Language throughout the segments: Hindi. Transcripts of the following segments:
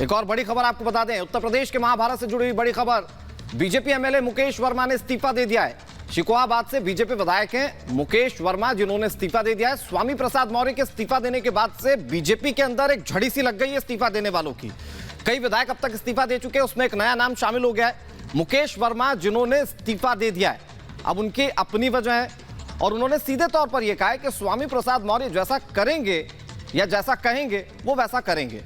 एक और बड़ी खबर आपको बता दें, उत्तर प्रदेश के महाभारत से जुड़ी हुई बड़ी खबर। बीजेपी एमएलए मुकेश वर्मा ने इस्तीफा दे दिया है। शिकोहाबाद से बीजेपी विधायक हैं मुकेश वर्मा, जिन्होंने इस्तीफा दे दिया है। स्वामी प्रसाद मौर्य के इस्तीफा देने के बाद से बीजेपी के अंदर एक झड़ी सी लग गई है इस्तीफा देने वालों की। कई विधायक अब तक इस्तीफा दे चुके हैं, उसमें एक नया नाम शामिल हो गया है, मुकेश वर्मा, जिन्होंने इस्तीफा दे दिया है। अब उनकी अपनी वजह है और उन्होंने सीधे तौर पर यह कहा है कि स्वामी प्रसाद मौर्य जैसा करेंगे या जैसा कहेंगे वो वैसा करेंगे।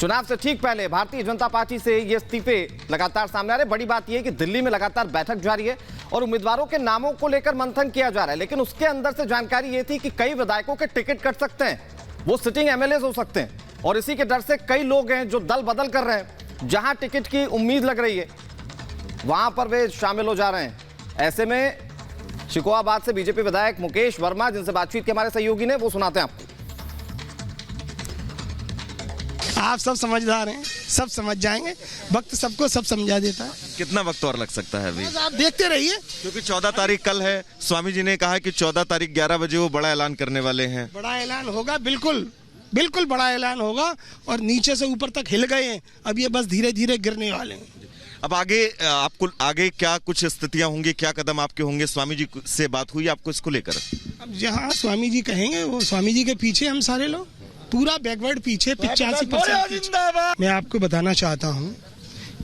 चुनाव से ठीक पहले भारतीय जनता पार्टी से ये इस्तीफे लगातार सामने आ रहे। बड़ी बात यह है कि दिल्ली में लगातार बैठक जारी है और उम्मीदवारों के नामों को लेकर मंथन किया जा रहा है, लेकिन उसके अंदर से जानकारी ये थी कि कई विधायकों के टिकट कट सकते हैं, वो सिटिंग एमएलए हो सकते हैं, और इसी के डर से कई लोग हैं जो दल बदल कर रहे हैं। जहां टिकट की उम्मीद लग रही है वहां पर वे शामिल हो जा रहे हैं। ऐसे में शिकोहाबाद से बीजेपी विधायक मुकेश वर्मा, जिनसे बातचीत के हमारे सहयोगी ने, वो सुनाते हैं आपको। आप सब समझदार हैं, सब समझ जाएंगे, वक्त सबको सब समझा देता है। कितना वक्त और लग सकता है अभी? आप देखते रहिए, क्योंकि 14 तारीख कल है। स्वामी जी ने कहा कि 14 तारीख 11 बजे वो बड़ा ऐलान करने वाले हैं। बड़ा ऐलान होगा, बिल्कुल बिल्कुल बड़ा ऐलान होगा, और नीचे से ऊपर तक हिल गए हैं, अब ये बस धीरे धीरे गिरने वाले हैं। अब आगे आपको आगे क्या कुछ स्थितियां होंगी, क्या कदम आपके होंगे? स्वामी जी से बात हुई आपको इसको लेकर? अब जहाँ स्वामी जी कहेंगे, वो स्वामी जी के पीछे हम सारे लोग, पूरा बैकवर्ड पीछे 85%। मैं आपको बताना चाहता हूँ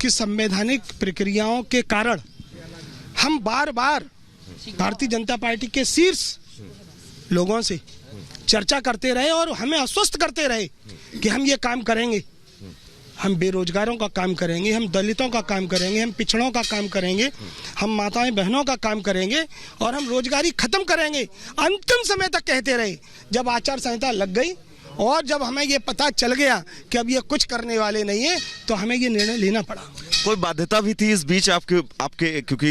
कि संवैधानिक प्रक्रियाओं के कारण हम बार बार भारतीय जनता पार्टी के शीर्ष लोगों से चर्चा करते रहे और हमें आश्वस्त करते रहे कि हम ये काम करेंगे, हम बेरोजगारों का काम करेंगे, हम दलितों का काम करेंगे, हम पिछड़ों का काम करेंगे, हम माताएं बहनों का काम करेंगे और हम रोजगारी खत्म करेंगे। अंतिम समय तक कहते रहे। जब आचार संहिता लग गई और जब हमें ये पता चल गया कि अब ये कुछ करने वाले नहीं है, तो हमें ये निर्णय लेना पड़ा। कोई बाध्यता भी थी इस बीच आपके क्योंकि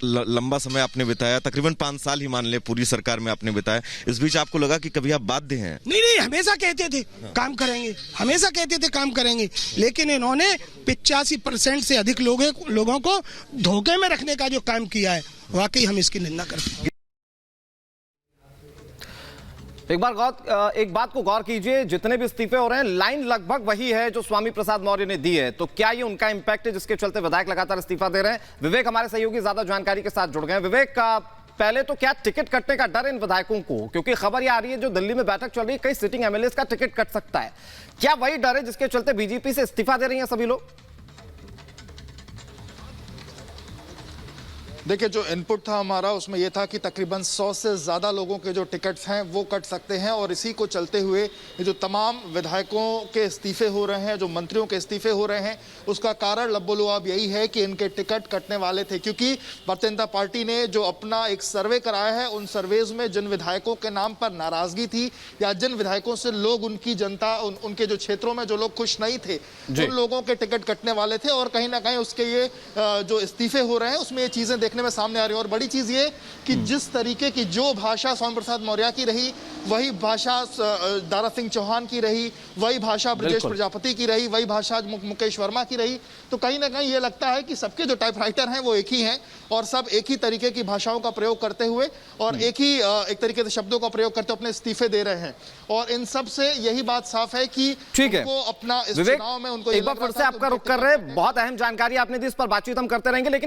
लंबा समय आपने बिताया, तकरीबन 5 साल ही मान ले पूरी सरकार में आपने बिताया, इस बीच आपको लगा कि कभी आप बाध्य हैं? नहीं, हमेशा कहते थे काम करेंगे, हमेशा कहते थे काम करेंगे, लेकिन इन्होंने 85% से अधिक लोगों को धोखे में रखने का जो काम किया है, वाकई हम इसकी निंदा करते हैं। एक बात को गौर कीजिए, जितने भी इस्तीफे हो रहे हैं लाइन लगभग वही है जो स्वामी प्रसाद मौर्य ने दी है। तो क्या ये उनका इंपैक्ट है जिसके चलते विधायक लगातार इस्तीफा दे रहे हैं? विवेक हमारे सहयोगी ज्यादा जानकारी के साथ जुड़ गए हैं। विवेक, पहले तो क्या टिकट कटने का डर है इन विधायकों को? क्योंकि खबर ये आ रही है जो दिल्ली में बैठक चल रही है, कई सिटिंग एमएलए का टिकट कट सकता है। क्या वही डर है जिसके चलते बीजेपी से इस्तीफा दे रही है सभी लोग? देखिए, जो इनपुट था हमारा उसमें यह था कि तकरीबन 100 से ज़्यादा लोगों के जो टिकट्स हैं वो कट सकते हैं, और इसी को चलते हुए जो तमाम विधायकों के इस्तीफे हो रहे हैं, जो मंत्रियों के इस्तीफे हो रहे हैं, उसका कारण लब्बो-लुआब यही है कि इनके टिकट कटने वाले थे। क्योंकि भारतीय जनता पार्टी ने जो अपना एक सर्वे कराया है, उन सर्वेज में जिन विधायकों के नाम पर नाराज़गी थी या जिन विधायकों से लोग, उनकी जनता, उनके जो क्षेत्रों में जो लोग खुश नहीं थे, उन लोगों के टिकट कटने वाले थे। और कहीं ना कहीं उसके ये जो इस्तीफे हो रहे हैं उसमें ये चीज़ें देखने में सामने आ रही है। और बड़ी चीज ये कि जिस तरीके की जो भाषा स्वामी प्रसाद मौर्य की रही, वही भाषा दारा सिंह चौहान की रही, वही भाषा ब्रजेश प्रजापति की रही, वही भाषा मुकेश वर्मा की रही, तो कहीं ना कहीं ये लगता है कि सबके जो टाइपराइटर हैं वो एक ही हैं और सब एक ही तरीके की भाषाओं का प्रयोग करते हुए और एक तरीके से शब्दों का प्रयोग करते अपने इस्तीफे दे रहे हैं। और इन सब से यही बात साफ है कि उनको अपना इस चुनाव में उनको एक बार फिर से आपका रुख कर रहे हैं। बहुत अहम जानकारी आपने दी, इस पर बातचीत हम करते रहेंगे, लेकिन